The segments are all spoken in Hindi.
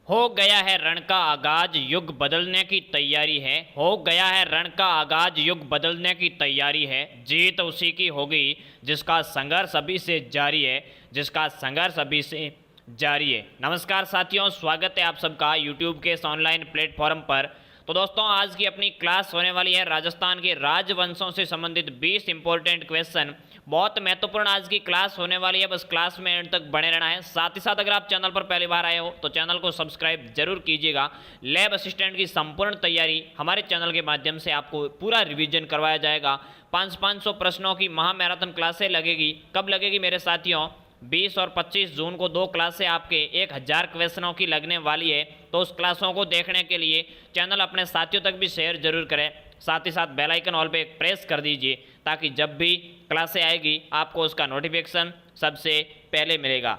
हो गया है रण का आगाज, युग बदलने की तैयारी है। हो गया है रण का आगाज, युग बदलने की तैयारी है। जीत उसी की होगी जिसका संघर्ष अभी से जारी है, जिसका संघर्ष अभी से जारी है। नमस्कार साथियों, स्वागत है आप सबका यूट्यूब के इस ऑनलाइन प्लेटफॉर्म पर। तो दोस्तों, आज की अपनी क्लास होने वाली है राजस्थान के राजवंशों से संबंधित 20 इंपॉर्टेंट क्वेश्चन। बहुत महत्वपूर्ण आज की क्लास होने वाली है, बस क्लास में एंड तक बने रहना है। साथ ही साथ अगर आप चैनल पर पहली बार आए हो तो चैनल को सब्सक्राइब जरूर कीजिएगा। लैब असिस्टेंट की संपूर्ण तैयारी हमारे चैनल के माध्यम से आपको पूरा रिवीजन करवाया जाएगा। 500 प्रश्नों की महामैराथन क्लासें लगेगी। कब लगेगी मेरे साथियों? 20 और 25 जून को 2 क्लासें आपके 1000 क्वेश्चनों की लगने वाली है। तो उस क्लासों को देखने के लिए चैनल अपने साथियों तक भी शेयर जरूर करें। साथ ही साथ बेल आइकन ऑल पे प्रेस कर दीजिए ताकि जब भी क्लासें आएगी आपको उसका नोटिफिकेशन सबसे पहले मिलेगा।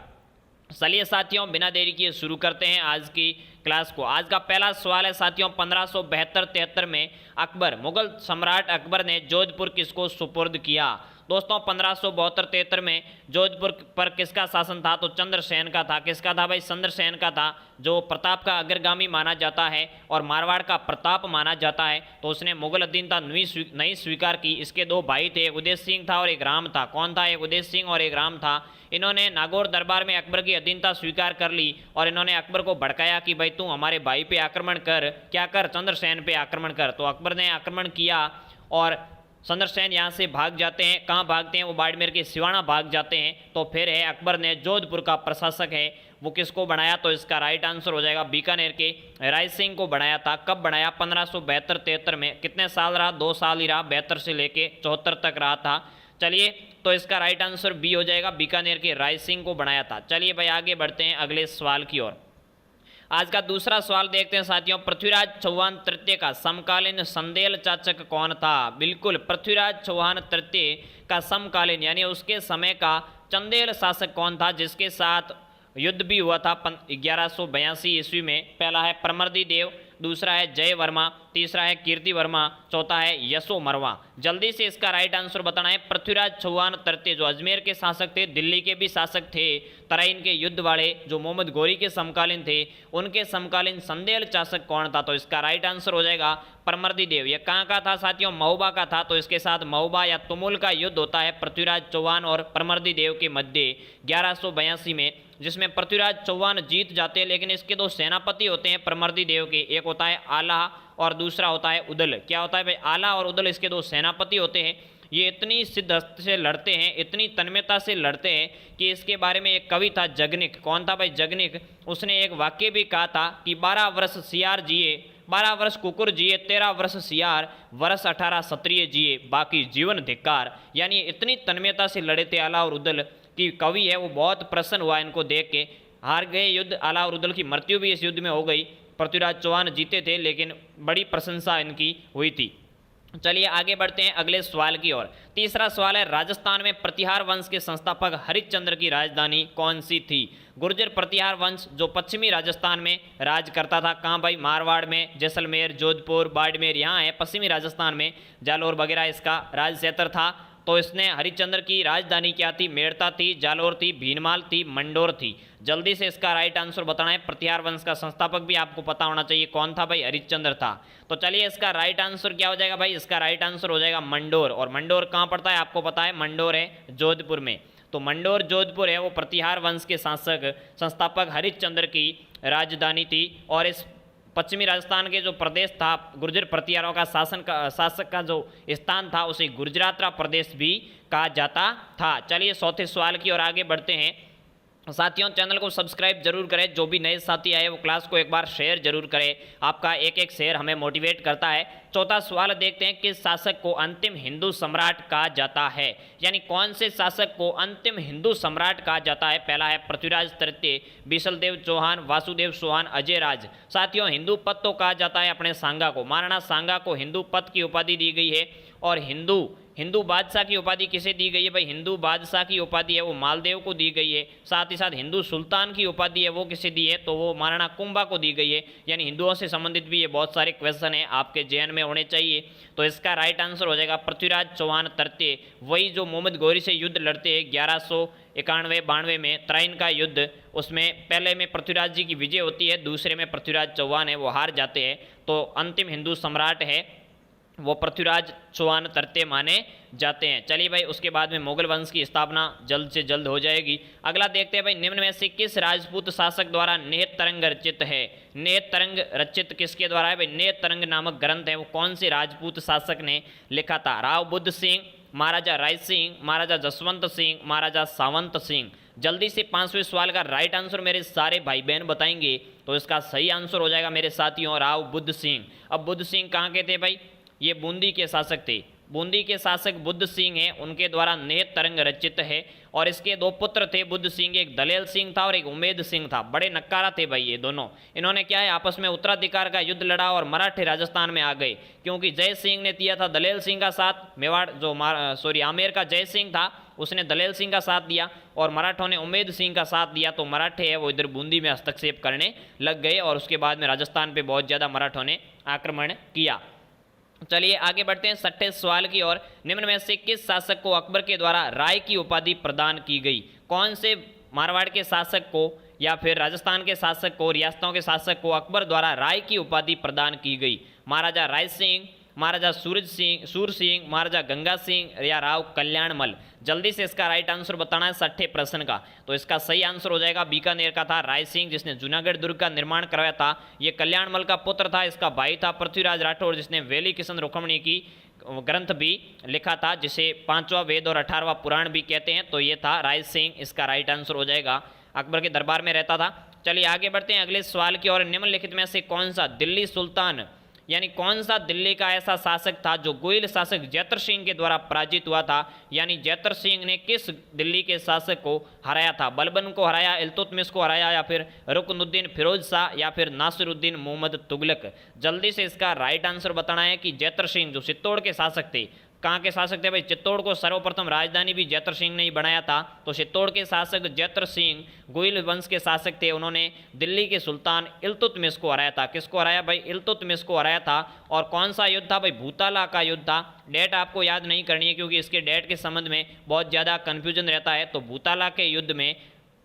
चलिए साथियों, बिना देरी किए शुरू करते हैं आज की क्लास को। आज का पहला सवाल है साथियों, 1572-73 में अकबर, मुगल सम्राट अकबर ने जोधपुर किसको सुपुर्द किया? दोस्तों, 1572-73 में जोधपुर पर किसका शासन था? तो चंद्रसेन का था। किसका था भाई? चंद्रसेन का था, जो प्रताप का अग्रगामी माना जाता है और मारवाड़ का प्रताप माना जाता है। तो उसने मुगल अधीनता नहीं स्वीकार की। इसके 2 भाई थे, एक उदय सिंह था और एक राम था। कौन था? एक उदय सिंह और एक राम था। इन्होंने नागौर दरबार में अकबर की अधीनता स्वीकार कर ली और इन्होंने अकबर को भड़काया कि भाई तू हमारे भाई पे आक्रमण कर, क्या कर? चंद्रसेन पे आक्रमण कर। तो अकबर ने आक्रमण किया और चंद्रसेन यहाँ से भाग जाते हैं। कहाँ भागते हैं? वो बाड़मेर के सिवाना भाग जाते हैं। तो फिर है अकबर ने जोधपुर का प्रशासक है वो किसको बनाया? तो इसका राइट आंसर हो जाएगा बीकानेर के राय सिंह को बनाया था। कब बनाया? 1572-73 में। कितने साल रहा? 2 साल ही रहा। 72 से लेके 74 तक रहा था। चलिए, तो इसका राइट आंसर बी हो जाएगा, बीकानेर के राय सिंह को बनाया था। चलिए भाई, आगे बढ़ते हैं अगले सवाल की ओर। आज का दूसरा सवाल देखते हैं साथियों, पृथ्वीराज चौहान तृतीय का समकालीन संदेल शासक कौन था? बिल्कुल, पृथ्वीराज चौहान तृतीय का समकालीन यानी उसके समय का चंदेल शासक कौन था जिसके साथ युद्ध भी हुआ था 1182 ईस्वी में? पहला है परमर्दी देव, दूसरा है जय वर्मा, तीसरा है कीर्ति वर्मा, चौथा है यशो मरवा। जल्दी से इसका राइट आंसर बताना है। पृथ्वीराज चौहान तृतीय जो अजमेर के शासक थे, दिल्ली के भी शासक थे, तराइन के युद्ध वाले जो मोहम्मद गौरी के समकालीन थे, उनके समकालीन संदेल शासक कौन था? तो इसका राइट आंसर हो जाएगा परमर्दी देव। यह कहाँ का था साथियों? महोबा का था। तो इसके साथ महोबा या तुमुल का युद्ध होता है पृथ्वीराज चौहान और परमर्दी देव के मध्य 1182 में, जिसमें पृथ्वीराज चौहान जीत जाते हैं। लेकिन इसके 2 सेनापति होते हैं परमर्दी देव के, एक होता है आला और दूसरा होता है उदल। क्या होता है भाई? आला और उदल इसके 2 सेनापति होते हैं। ये इतनी सिद्धहस्त से लड़ते हैं, इतनी तन्मयता से लड़ते हैं कि इसके बारे में एक कवि था जगनिक। कौन था भाई? जगनिक। उसने एक वाक्य भी कहा था कि 12 वर्ष सियार जिए, 12 वर्ष कुकुर जिए, 13 वर्ष सियार, वर्ष 18 क्षत्रिय जिए, बाकी जीवन धिक्कार। यानी इतनी तन्मयता से लड़े थे आला और उदल कि कवि है वो बहुत प्रसन्न हुआ इनको देख के। हार गए युद्ध, आला और उदल की मृत्यु भी इस युद्ध में हो गई। पृथ्वीराज चौहान जीते थे लेकिन बड़ी प्रशंसा इनकी हुई थी। चलिए आगे बढ़ते हैं अगले सवाल की ओर। तीसरा सवाल है, राजस्थान में प्रतिहार वंश के संस्थापक हरिश्चंद्र की राजधानी कौन सी थी? गुर्जर प्रतिहार वंश जो पश्चिमी राजस्थान में राज करता था। कहाँ भाई? मारवाड़ में, जैसलमेर, जोधपुर, बाड़मेर, यहाँ है पश्चिमी राजस्थान में, जालोर वगैरह इसका राज क्षेत्र था। तो इसने हरिश्चंद्र की राजधानी क्या थी? मेड़ता थी, जालोर थी, भीनमाल थी, मंडोर थी। जल्दी से इसका राइट आंसर बताना है। प्रतिहार वंश का संस्थापक भी आपको पता होना चाहिए कौन था भाई? हरिश्चंद्र था। तो चलिए इसका राइट आंसर क्या हो जाएगा भाई? इसका राइट आंसर हो जाएगा मंडोर। और मंडोर कहाँ पड़ता है आपको पता है? मंडोर है जोधपुर में। तो मंडोर जोधपुर है वो प्रतिहार वंश के शासक संस्थापक हरिश्चंद्र की राजधानी थी। और इस पश्चिमी राजस्थान के जो प्रदेश था, गुर्जर प्रतिहारों का शासक का जो स्थान था उसे गुर्जरात्रा प्रदेश भी कहा जाता था। चलिए चौथे सवाल की ओर आगे बढ़ते हैं साथियों। चैनल को सब्सक्राइब जरूर करें। जो भी नए साथी आए वो क्लास को एक बार शेयर जरूर करें। आपका एक एक शेयर हमें मोटिवेट करता है। चौथा सवाल देखते हैं, किस शासक को अंतिम हिंदू सम्राट कहा जाता है? यानी कौन से शासक को अंतिम हिंदू सम्राट कहा जाता है? पहला है पृथ्वीराज तृतीय, बिशलदेव चौहान, वासुदेव चौहान, अजय राज। साथियों, हिंदू पद तो कहा जाता है अपने सांगा को। महाराणा सांगा को हिंदू पद की उपाधि दी गई है। और हिंदू बादशाह की उपाधि किसे दी गई है भाई? हिंदू बादशाह की उपाधि है वो मालदेव को दी गई है। साथ ही साथ हिंदू सुल्तान की उपाधि है वो किसे दी है? तो वो महाराणा कुंभा को दी गई है। यानी हिंदुओं से संबंधित भी ये बहुत सारे क्वेश्चन हैं आपके जेएन में होने चाहिए। तो इसका राइट आंसर हो जाएगा पृथ्वीराज चौहान तृतीय, वही जो मोहम्मद गौरी से युद्ध लड़ते हैं 91 92 में त्राइन का युद्ध, उसमें पहले में पृथ्वीराज जी की विजय होती है, दूसरे में पृथ्वीराज चौहान है वो हार जाते हैं। तो अंतिम हिंदू सम्राट है वो पृथ्वीराज चौहान तृतीय माने जाते हैं। चलिए भाई, उसके बाद में मुगल वंश की स्थापना जल्द से जल्द हो जाएगी। अगला देखते हैं भाई, निम्न में से किस राजपूत शासक द्वारा नेत तरंग रचित है? नेत तरंग रचित किसके द्वारा है भाई? नेत तरंग नामक ग्रंथ है वो कौन से राजपूत शासक ने लिखा था? राव बुद्ध सिंह, महाराजा राय सिंह, महाराजा जसवंत सिंह, महाराजा सावंत सिंह। जल्दी से 5वें सवाल का राइट आंसर मेरे सारे भाई बहन बताएंगे तो इसका सही आंसर हो जाएगा मेरे साथियों राव बुद्ध सिंह। अब बुद्ध सिंह कहाँ के थे भाई? ये बूंदी के शासक थे। बूंदी के शासक बुद्ध सिंह हैं, उनके द्वारा नेत तरंग रचित है। और इसके दो पुत्र थे बुद्ध सिंह के, एक दलेल सिंह था और एक उमेद सिंह था। बड़े नक्कारा थे भाई ये दोनों। इन्होंने क्या है, आपस में उत्तराधिकार का युद्ध लड़ा और मराठे राजस्थान में आ गए, क्योंकि जय सिंह ने दिया था दलेल सिंह का साथ। मेवाड़ जो आमेर का जय सिंह था उसने दलेल सिंह का साथ दिया और मराठों ने उमेद सिंह का साथ दिया। तो मराठे है वो इधर बूंदी में हस्तक्षेप करने लग गए और उसके बाद में राजस्थान पे बहुत ज़्यादा मराठों ने आक्रमण किया। चलिए आगे बढ़ते हैं 6ठे सवाल की ओर। निम्न में से किस शासक को अकबर के द्वारा राय की उपाधि प्रदान की गई? कौन से मारवाड़ के शासक को या फिर राजस्थान के शासक को, रियासतों के शासक को अकबर द्वारा राय की उपाधि प्रदान की गई? महाराजा राय सिंह, महाराजा सूर सिंह, महाराजा गंगा सिंह या राव कल्याणमल? जल्दी से इसका राइट आंसर बताना है 6ठे प्रश्न का। तो इसका सही आंसर हो जाएगा बीकानेर का था राय सिंह, जिसने जूनागढ़ दुर्ग का निर्माण करवाया था। ये कल्याणमल का पुत्र था, इसका भाई था पृथ्वीराज राठौर, जिसने वेली किशन रुक्मणी की ग्रंथ भी लिखा था, जिसे 5वां वेद और 18वां पुराण भी कहते हैं। तो ये था राय सिंह, इसका राइट आंसर हो जाएगा। अकबर के दरबार में रहता था। चलिए आगे बढ़ते हैं अगले सवाल की ओर। निम्नलिखित में से कौन सा दिल्ली सुल्तान यानी कौन सा दिल्ली का ऐसा शासक था जो गोइल शासक जैतर सिंह के द्वारा पराजित हुआ था? यानी जैतर सिंह ने किस दिल्ली के शासक को हराया था? बलबन को हराया, इल्तुतमिश को हराया, या फिर रुकनुद्दीन फिरोज शाह, या फिर नासिरुद्दीन मोहम्मद तुगलक? जल्दी से इसका राइट आंसर बताना है कि जैतर सिंह जो चित्तौड़ के शासक थे, कहाँ के शासक थे भाई? चित्तौड़ को सर्वप्रथम राजधानी भी जैतर सिंह ने ही बनाया था। तो चित्तौड़ के शासक जैतर सिंह गोइल वंश के शासक थे, उन्होंने दिल्ली के सुल्तान इल्तुतमिश को हराया था। किसको हराया भाई? इल्तुतमिश को हराया था। और कौन सा युद्ध था भाई? भूताला का युद्ध था। डेट आपको याद नहीं करनी है क्योंकि इसके डेट के संबंध में बहुत ज़्यादा कन्फ्यूजन रहता है। तो भूताला के युद्ध में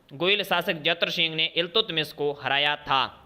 गोइल शासक जैतर सिंह ने इल्तुतमिश को हराया था।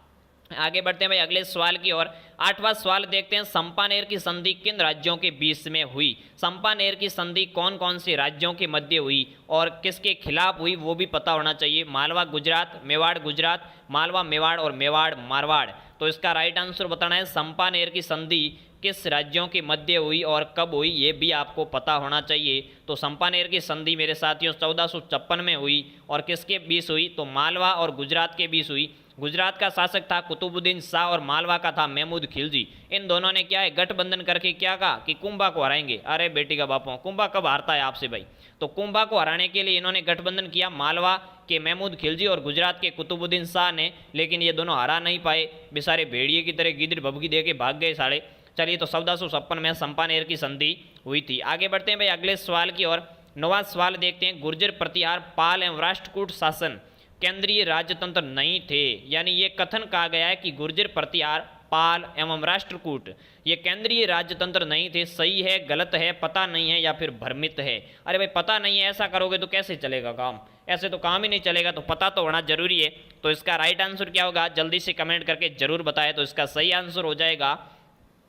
आगे बढ़ते हैं भाई अगले सवाल की ओर। 8वां सवाल देखते हैं, संपानेर की संधि किन राज्यों के बीच में हुई? संपानेर की संधि कौन कौन से राज्यों के मध्य हुई और किसके खिलाफ हुई वो भी पता होना चाहिए। मालवा गुजरात, मेवाड़ गुजरात, मालवा मेवाड़ और मेवाड़ मारवाड़। तो इसका राइट आंसर बताना है संपानेर की संधि किस राज्यों के मध्य हुई और कब हुई ये भी आपको पता होना चाहिए। तो संपानेर की संधि मेरे साथियों 1456 में हुई और किसके बीच हुई? तो मालवा और गुजरात के बीच हुई। गुजरात का शासक था कुतुबुद्दीन शाह और मालवा का था महमूद खिलजी। इन दोनों ने क्या है गठबंधन करके क्या कहा कि कुंभा को हराएंगे। अरे बेटी का बापों, कुंभा कब हारता है आपसे भाई? तो कुंभा को हराने के लिए इन्होंने गठबंधन किया, मालवा के महमूद खिलजी और गुजरात के कुतुबुद्दीन शाह ने। लेकिन ये दोनों हरा नहीं पाए, बेचारे भेड़िए की तरह गिद्र भभकी दे के भाग गए साढ़े। चलिए, तो 1456 में संपानेर की संधि हुई थी। आगे बढ़ते हैं भाई अगले सवाल की ओर। 9वां सवाल देखते हैं, गुर्जर प्रतिहार, पाल एवं राष्ट्रकूट शासन केंद्रीय राजतंत्र नहीं थे। यानी ये कथन कहा गया है कि गुर्जर प्रतिहार, पाल एवं राष्ट्रकूट ये केंद्रीय राजतंत्र नहीं थे। सही है, गलत है, पता नहीं है या फिर भ्रमित है? अरे भाई पता नहीं है, ऐसा करोगे तो कैसे चलेगा काम? ऐसे तो काम ही नहीं चलेगा, तो पता तो होना जरूरी है। तो इसका राइट आंसर क्या होगा? जल्दी से कमेंट करके जरूर बताएं। तो इसका सही आंसर हो जाएगा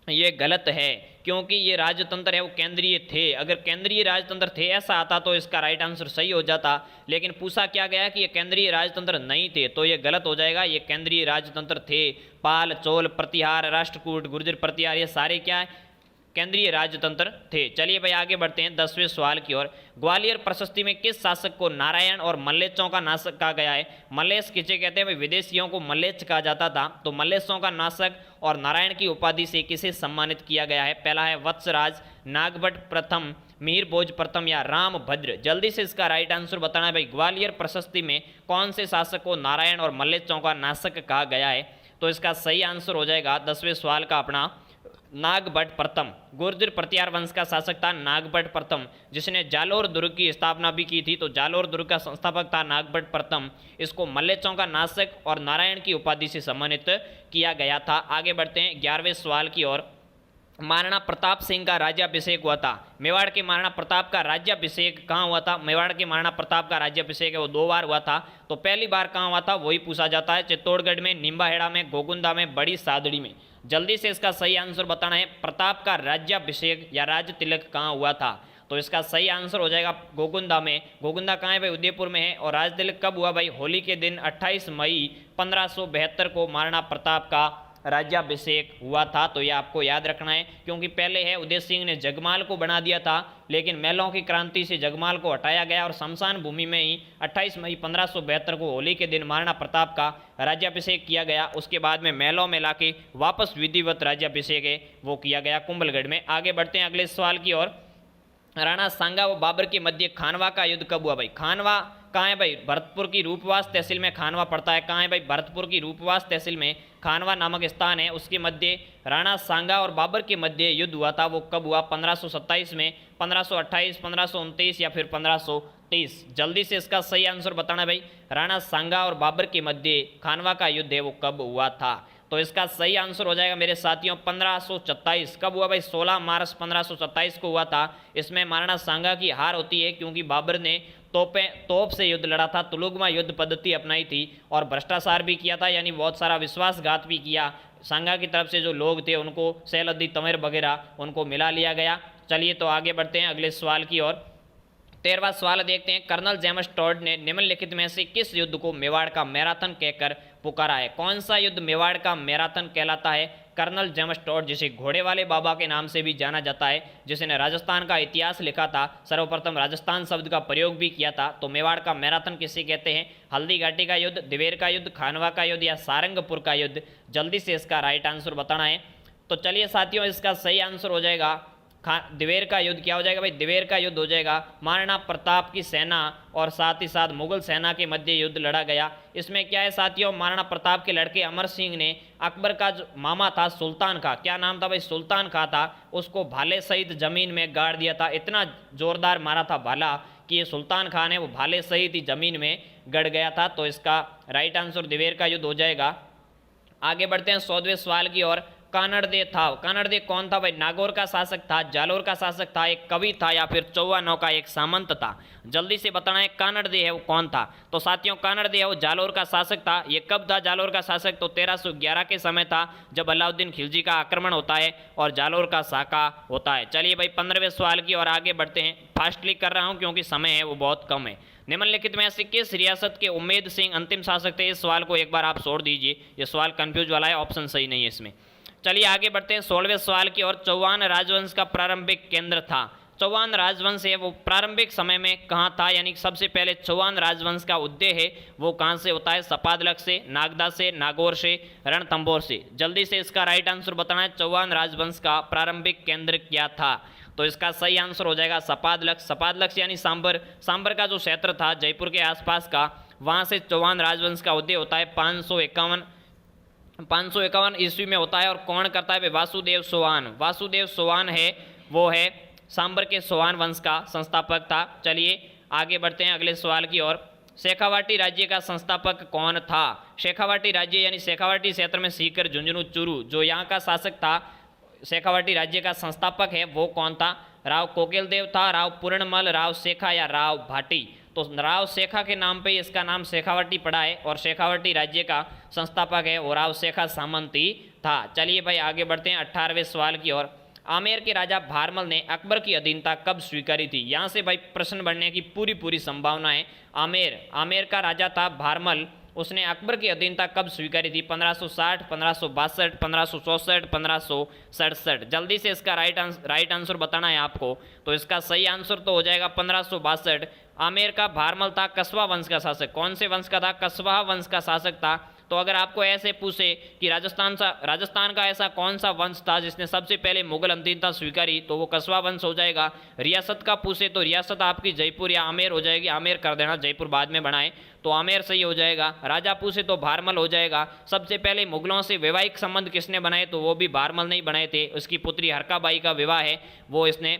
ये गलत है, क्योंकि ये राजतंत्र है वो केंद्रीय थे। अगर केंद्रीय राजतंत्र थे ऐसा आता तो इसका राइट आंसर सही हो जाता, लेकिन पूछा क्या गया कि ये केंद्रीय राजतंत्र नहीं थे, तो ये गलत हो जाएगा। ये केंद्रीय राजतंत्र थे। पाल, चोल प्रतिहार, राष्ट्रकूट, गुर्जर प्रतिहार ये सारे क्या है? केंद्रीय राजतंत्र थे। चलिए भाई आगे बढ़ते हैं 10वें सवाल की ओर। ग्वालियर प्रशस्ति में किस शासक को नारायण और मल्लेच्छों का नाशक कहा गया है? मल्लेश किसे कहते हैं भाई? विदेशियों को मल्लेच्छ कहा जाता था। तो मल्लेशों का नाशक और नारायण की उपाधि से किसे सम्मानित किया गया है? पहला है वत्सराज, नागभट्ट प्रथम, मिहिर भोज प्रथम या रामभद्र? जल्दी से इसका राइट आंसर बताना है भाई। ग्वालियर प्रशस्ति में कौन से शासक को नारायण और मल्लेच्छों का नाशक कहा गया है? तो इसका सही आंसर हो जाएगा 10वें सवाल का अपना नागभट्ट प्रथम। गुर्जर प्रतिहार वंश का शासक था नागभट्ट प्रथम, जिसने जालोर दुर्ग की स्थापना भी की थी। तो जालोर दुर्ग का संस्थापक था नागभट्ट प्रथम। इसको मल्लेच्छों का नाशक और नारायण की उपाधि से सम्मानित किया गया था। आगे बढ़ते हैं 11वें सवाल की ओर। महाराणा प्रताप सिंह का राज्याभिषेक हुआ था। मेवाड़ के महाराणा प्रताप का राज्याभिषेक कहाँ हुआ था? मेवाड़ के महाराणा प्रताप का राज्याभिषेक है वो 2 बार हुआ था। तो पहली बार कहाँ हुआ था वही पूछा जाता है, चित्तौड़गढ़ में, निम्बाहेड़ा में, गोगुंदा में, बड़ी सादड़ी में। जल्दी से इसका सही आंसर बताना है, प्रताप का राज्याभिषेक या राज तिलक कहाँ हुआ था? तो इसका सही आंसर हो जाएगा गोगुंदा में। गोगुंदा कहाँ है भाई? उदयपुर में है। और राज तिलक कब हुआ भाई? होली के दिन 28 मई 1572 को महाराणा प्रताप का राज्याभिषेक हुआ था। तो ये आपको याद रखना है, क्योंकि पहले है उदय सिंह ने जगमाल को बना दिया था, लेकिन मैलों की क्रांति से जगमाल को हटाया गया और शमशान भूमि में ही 28 मई 1572 को होली के दिन महाराणा प्रताप का राज्याभिषेक किया गया। उसके बाद में मैलों में लाके वापस विधिवत राज्याभिषेक है वो किया गया कुंभलगढ़ में। आगे बढ़ते हैं अगले सवाल की ओर। राणा सांगा व बाबर के मध्य खानवा का युद्ध कब हुआ भाई? खानवा कहाँ है भाई? भरतपुर की रूपवास तहसील में खानवा पड़ता है। कहाँ है भाई? भरतपुर की रूपवास तहसील में खानवा नामक स्थान है। उसके मध्य राणा सांगा और बाबर के मध्य युद्ध हुआ था। वो कब हुआ? 1527 में, 1528, 1529 या फिर 1530। जल्दी से इसका सही आंसर बताना भाई। राणा सांगा और बाबर के मध्य खानवा का युद्ध है वो कब हुआ था? तो इसका सही आंसर हो जाएगा मेरे साथियों 1527। कब हुआ भाई? 16 मार्च 1527 को हुआ था। इसमें महाराणा सांगा की हार होती है, क्योंकि बाबर ने तोप से युद्ध लड़ा था, तुलुगमा युद्ध पद्धति अपनाई थी और भ्रष्टाचार भी किया था, यानी बहुत सारा विश्वासघात भी किया। सांगा की तरफ से जो लोग थे उनको सैलअद्दी तंवर वगैरह उनको मिला लिया गया। चलिए तो आगे बढ़ते हैं अगले सवाल की ओर। 13वां सवाल देखते हैं। कर्नल जेम्स टॉड ने निम्नलिखित में से किस युद्ध को मेवाड़ का मैराथन कहकर पुकारा है? कौन सा युद्ध मेवाड़ का मैराथन कहलाता है? कर्नल जेम्स टॉड, जिसे घोड़े वाले बाबा के नाम से भी जाना जाता है, जिसने राजस्थान का इतिहास लिखा था, सर्वप्रथम राजस्थान शब्द का प्रयोग भी किया था। तो मेवाड़ का मैराथन किसे कहते हैं? हल्दी घाटी का युद्ध, दिवेर का युद्ध, खानवा का युद्ध या सारंगपुर का युद्ध? जल्दी से इसका राइट आंसर बताना है। तो चलिए साथियों, इसका सही आंसर हो जाएगा दिवेर का युद्ध। क्या हो जाएगा भाई? दिवेर का युद्ध हो जाएगा। महाराणा प्रताप की सेना और साथ ही साथ मुगल सेना के मध्य युद्ध लड़ा गया। इसमें क्या है साथियों, महाराणा प्रताप के लड़के अमर सिंह ने अकबर का जो मामा था सुल्तान खां, क्या नाम था भाई? सुल्तान खां था, उसको भाले सहित जमीन में गाड़ दिया था। इतना जोरदार मारा था भाला कि ये सुल्तान खां ने वो भाले सहित ही जमीन में गड़ गया था। तो इसका राइट आंसर दिवेर का युद्ध हो जाएगा। आगे बढ़ते हैं 14वें सवाल की ओर। कानड़दे था, कानड़दे कौन था भाई? नागौर का शासक था, जालोर का शासक था, एक कवि था या फिर चौवा नौ का एक सामंत था? जल्दी से बताना है कानड़दे है वो कौन था? तो साथियों कानड़दे है वो जालोर का शासक था। ये कब था जालोर का शासक? तो 1311 के समय था, जब अलाउद्दीन खिलजी का आक्रमण होता है और जालोर का साका होता है। चलिए भाई 15वें सवाल की ओर आगे बढ़ते हैं। फास्ट क्लिक कर रहा हूँ क्योंकि समय है वो बहुत कम है। निम्नलिखित में से किस रियासत के उम्मेद सिंह अंतिम शासक थे? इस सवाल को एक बार आप छोड़ दीजिए, ये सवाल कंफ्यूज वाला है, ऑप्शन सही नहीं है इसमें। चलिए आगे बढ़ते हैं 16वें सवाल की ओर। चौहान राजवंश का प्रारंभिक केंद्र था। चौहान राजवंश है वो प्रारंभिक समय में कहाँ था? यानी सबसे पहले चौहान राजवंश का उदय है वो कहाँ से होता है? सपादलक से, नागदा से, नागौर से, रणथंभौर से। जल्दी से इसका राइट आंसर बताना है। चौहान राजवंश का प्रारंभिक केंद्र क्या था? तो इसका सही आंसर हो जाएगा सपादलक। सपादलक यानी सांबर, सांबर का जो क्षेत्र था जयपुर के आसपास का, वहाँ से चौहान राजवंश का उदय होता है। 551 ईस्वी में होता है। और कौन करता है? वासुदेव चौहान। वासुदेव चौहान है वो है सांबर के चौहान वंश का संस्थापक था। चलिए आगे बढ़ते हैं अगले सवाल की ओर। शेखावाटी राज्य का संस्थापक कौन था? शेखावाटी राज्य यानी शेखावाटी क्षेत्र में सीकर, झुंझुनू, चूरू, जो यहाँ का शासक था, शेखावाटी राज्य का संस्थापक है वो कौन था? राव कोकिलदेव था, राव पूर्णमल, राव शेखा या राव भाटी? तो राव शेखा के नाम पे इसका नाम शेखावाटी पड़ा है और शेखावाटी राज्य का संस्थापक है वो राव शेखा सामंती था। चलिए भाई आगे बढ़ते हैं 18वें सवाल की ओर। आमेर के राजा भारमल ने अकबर की अधीनता कब स्वीकारी थी? यहाँ से भाई प्रश्न बनने की पूरी संभावना है। आमेर का राजा था भारमल, उसने अकबर की अधीनता कब स्वीकारी थी? 1560, 1562, 1564, 1567। जल्दी से इसका राइट आंसर बताना है आपको। तो इसका सही आंसर तो हो जाएगा 1562। आमेर का भारमल था कस्बा वंश का शासक। कौन से वंश का था? कस्बा वंश का शासक था। तो अगर आपको ऐसे पूछे कि राजस्थान का ऐसा कौन सा वंश था जिसने सबसे पहले मुगल अधीनता स्वीकारी, तो वो कस्बा वंश हो जाएगा। रियासत का पूछे तो रियासत आपकी जयपुर या आमेर हो जाएगी। आमेर कर देना, जयपुर बाद में बनाए, तो आमेर सही हो जाएगा। राजा पूछे तो भारमल हो जाएगा। सबसे पहले मुगलों से वैवाहिक संबंध किसने बनाए? तो वो भी भारमल नहीं बनाए थे, उसकी पुत्री हरकाबाई का विवाह है वो इसने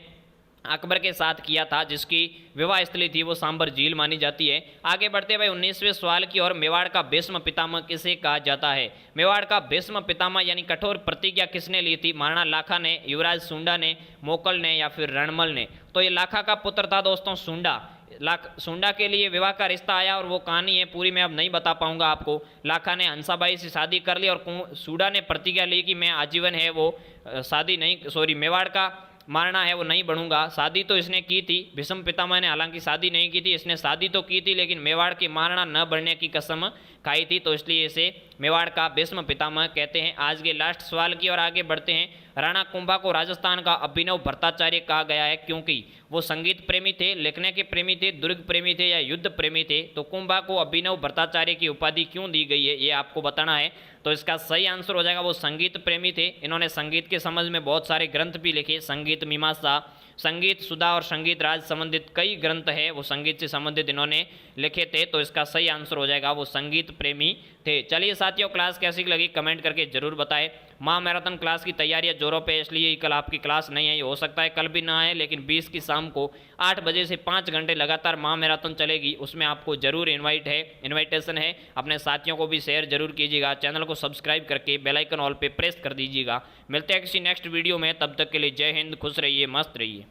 अकबर के साथ किया था, जिसकी विवाह स्थली थी वो सांबर झील मानी जाती है। आगे बढ़ते भाई 19वें सवाल की ओर, मेवाड़ का भीष्म पितामह किसे कहा जाता है? मेवाड़ का भीष्म पितामह यानी कठोर प्रतिज्ञा किसने ली थी? महाराणा लाखा ने, युवराज सुंडा ने, मोकल ने या फिर रणमल ने? तो ये लाखा का पुत्र था दोस्तों सुंडा। सुंडा के लिए विवाह का रिश्ता आया और वो कहानी है पूरी मैं अब नहीं बता पाऊंगा आपको। लाखा ने हंसाबाई से शादी कर ली और सुंडा ने प्रतिज्ञा ली कि मैं आजीवन है वो शादी नहीं, सॉरी, मेवाड़ का मारना है वो नहीं बनूंगा। शादी तो इसने की थी, भीष्म पितामह ने हालांकि शादी नहीं की थी, इसने शादी तो की थी लेकिन मेवाड़ की महाराणा न बनने की कसम खाई थी, तो इसलिए इसे मेवाड़ का भीष्म पितामह कहते हैं। आज के लास्ट सवाल की ओर आगे बढ़ते हैं। राणा कुंभा को राजस्थान का अभिनव भट्टाचार्य कहा गया है क्योंकि वो संगीत प्रेमी थे, लिखने के प्रेमी थे, दुर्ग प्रेमी थे या युद्ध प्रेमी थे? तो कुंभा को अभिनव भट्टाचार्य की उपाधि क्यों दी गई है ये आपको बताना है। तो इसका सही आंसर हो जाएगा वो संगीत प्रेमी थे। इन्होंने संगीत के संबंध में बहुत सारे ग्रंथ भी लिखे, संगीत मीमांसा, संगीत सुधा और संगीत राज संबंधित कई ग्रंथ है वो संगीत से संबंधित इन्होंने लिखे थे। तो इसका सही आंसर हो जाएगा वो संगीत प्रेमी थे। चलिए साथियों, क्लास कैसी लगी कमेंट करके जरूर बताएं। माँ मैराथन क्लास की तैयारियां जोरों पे, इसलिए कल आपकी क्लास नहीं है, हो सकता है कल भी ना आए, लेकिन 20 की शाम को 8 बजे से 5 घंटे लगातार माँ मैराथन चलेगी, उसमें आपको जरूर इन्विटेशन है। अपने साथियों को भी शेयर जरूर कीजिएगा, चैनल को सब्सक्राइब करके बेल आइकन ऑल पे प्रेस कर दीजिएगा। मिलते हैं किसी नेक्स्ट वीडियो में, तब तक के लिए जय हिंद, खुश रहिए, मस्त रहिए।